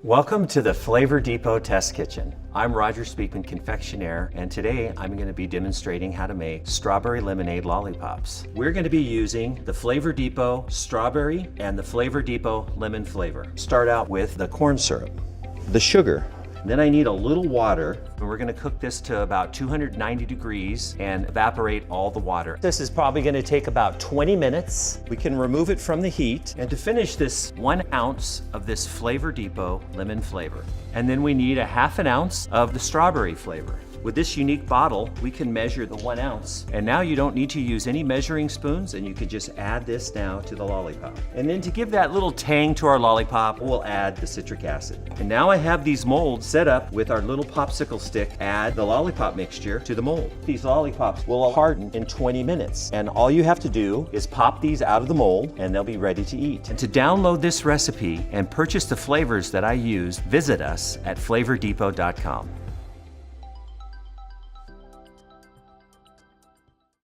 Welcome to the Flavor Depot Test Kitchen. I'm Roger Speakman, Confectioner, and today I'm going to be demonstrating how to make strawberry lemonade lollipops. We're going to be using the Flavor Depot strawberry and the Flavor Depot lemon flavor. Start out with the corn syrup, the sugar. Then I need a little water, and we're going to cook this to about 290 degrees and evaporate all the water. This is probably going to take about 20 minutes. We can remove it from the heat, and to finish this, 1 ounce of this Flavor Depot lemon flavor. And then we need a half an ounce of the strawberry flavor. With this unique bottle, we can measure the 1 ounce, and now you don't need to use any measuring spoons, and you can just add this now to the lollipop. And then to give that little tang to our lollipop, we'll add the citric acid. And now I have these molds set up with our little popsicle stick. Add the lollipop mixture to the mold. These lollipops will harden in 20 minutes, and all you have to do is pop these out of the mold, and they'll be ready to eat. And to download this recipe and purchase the flavors that I use, visit us at flavordepot.com.